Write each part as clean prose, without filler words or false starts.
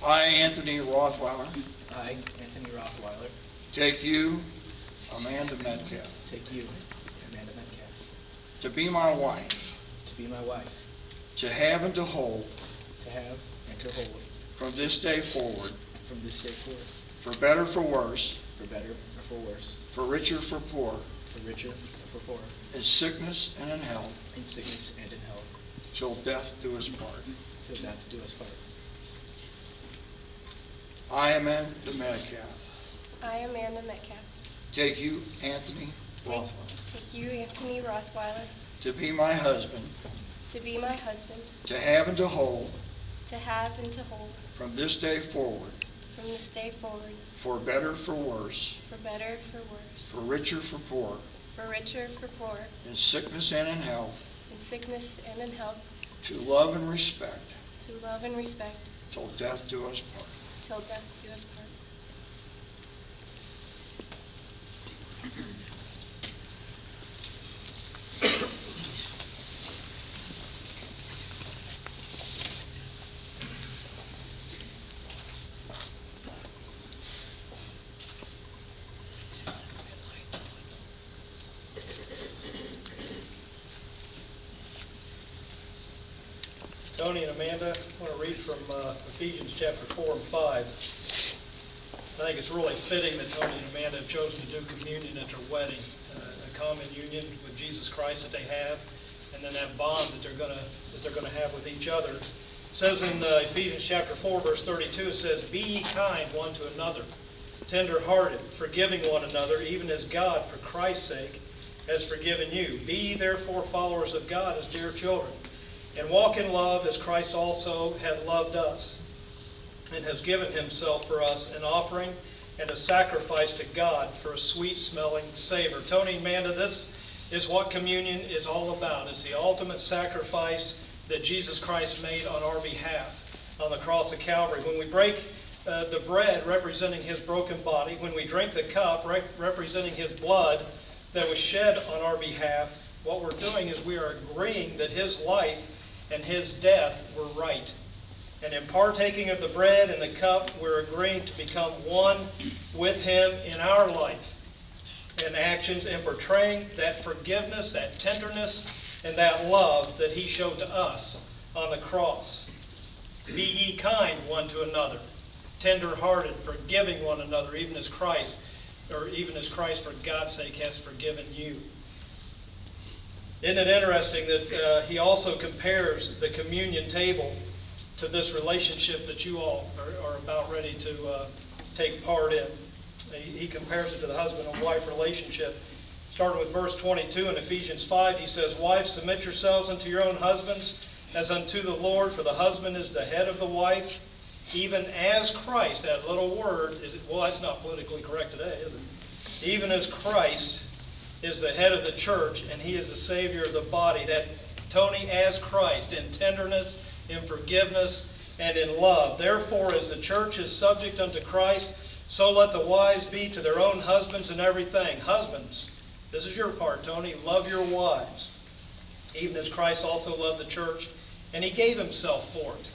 I, Anthony Rothweiler, I, Anthony Rothweiler, take you, Amanda Metcalf, take you, Amanda Metcalf, to be my wife, to be my wife, to have and to hold, to have and to hold, from this day forward, from this day forward, for better, for worse, for better or for worse, for richer, for poor, for richer or for poorer, in sickness and in health, in sickness and in health, till death do us part. till death do us part. I, Amanda Metcalf, I, Amanda Metcalf, take you, Anthony Rothweiler, take you, Anthony Rothweiler, to be my husband, to be my husband, to have and to hold, to have and to hold, from this day forward, from this day forward, for better, for worse, for better, for worse, for richer, for poor, for richer, for poorer, in sickness and in health, in sickness and in health, to love and respect, to love and respect, till death do us part. till death do us part. Tony and Amanda, I want to read from Ephesians chapter 4 and 5. I think it's really fitting that Tony and Amanda have chosen to do communion at their wedding, a common union with Jesus Christ that they have, and then that bond that they're going to have with each other. It says in Ephesians chapter 4, verse 32, it says, "Be ye kind one to another, tender-hearted, forgiving one another, even as God, for Christ's sake, has forgiven you. Be ye therefore followers of God as dear children, and walk in love as Christ also hath loved us, and has given himself for us an offering and a sacrifice to God for a sweet-smelling savor." Tony and Amanda, this is what communion is all about. It's the ultimate sacrifice that Jesus Christ made on our behalf on the cross of Calvary. When we break the bread representing his broken body, when we drink the cup representing his blood that was shed on our behalf, what we're doing is we are agreeing that his life and his death were right. And in partaking of the bread and the cup, we're agreeing to become one with him in our life and actions, and portraying that forgiveness, that tenderness, and that love that he showed to us on the cross. Be ye kind one to another, tender-hearted, forgiving one another, even as Christ for God's sake has forgiven you. Isn't it interesting that he also compares the communion table to this relationship that you all are about ready to take part in? He compares it to the husband and wife relationship. Starting with verse 22 in Ephesians 5, he says, "Wives, submit yourselves unto your own husbands as unto the Lord, for the husband is the head of the wife, even as Christ," that little word, well, that's not politically correct today, is it? Even as Christ is the head of the church, and he is the Savior of the body. That Tony, as Christ, in tenderness, in forgiveness, and in love. Therefore, as the church is subject unto Christ, so let the wives be to their own husbands in everything. Husbands, this is your part, Tony. Love your wives, even as Christ also loved the church, and he gave himself for it,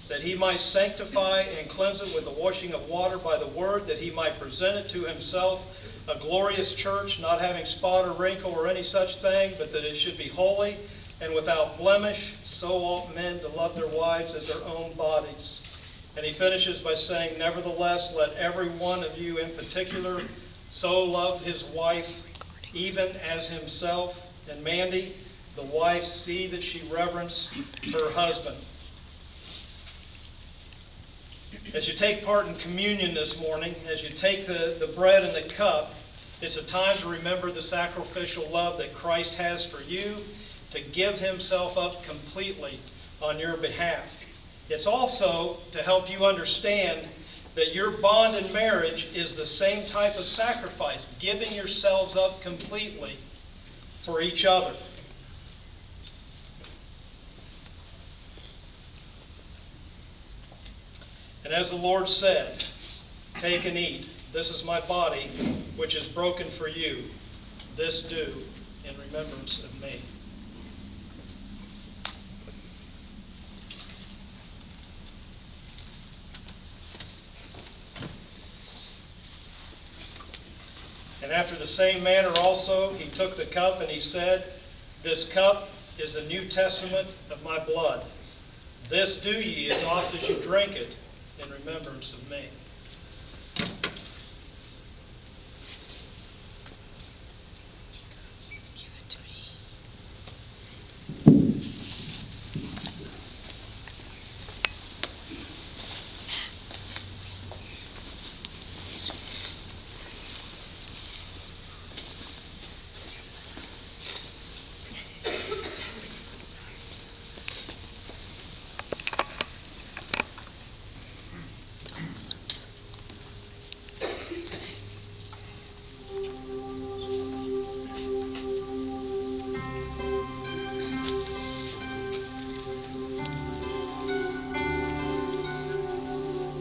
that he might sanctify and cleanse it with the washing of water by the word, that he might present it to himself a glorious church, not having spot or wrinkle or any such thing, but that it should be holy and without blemish. So ought men to love their wives as their own bodies. And he finishes by saying, "Nevertheless, let every one of you in particular so love his wife, even as himself." And Mandy, the wife, see that she reverence her husband. As you take part in communion this morning, as you take the bread and the cup, it's a time to remember the sacrificial love that Christ has for you, to give himself up completely on your behalf. It's also to help you understand that your bond in marriage is the same type of sacrifice, giving yourselves up completely for each other. And as the Lord said, "Take and eat. This is my body, which is broken for you. This do in remembrance of me." And after the same manner also, he took the cup and he said, This cup is the New Testament of my blood. This do ye as oft as you drink it in remembrance of me.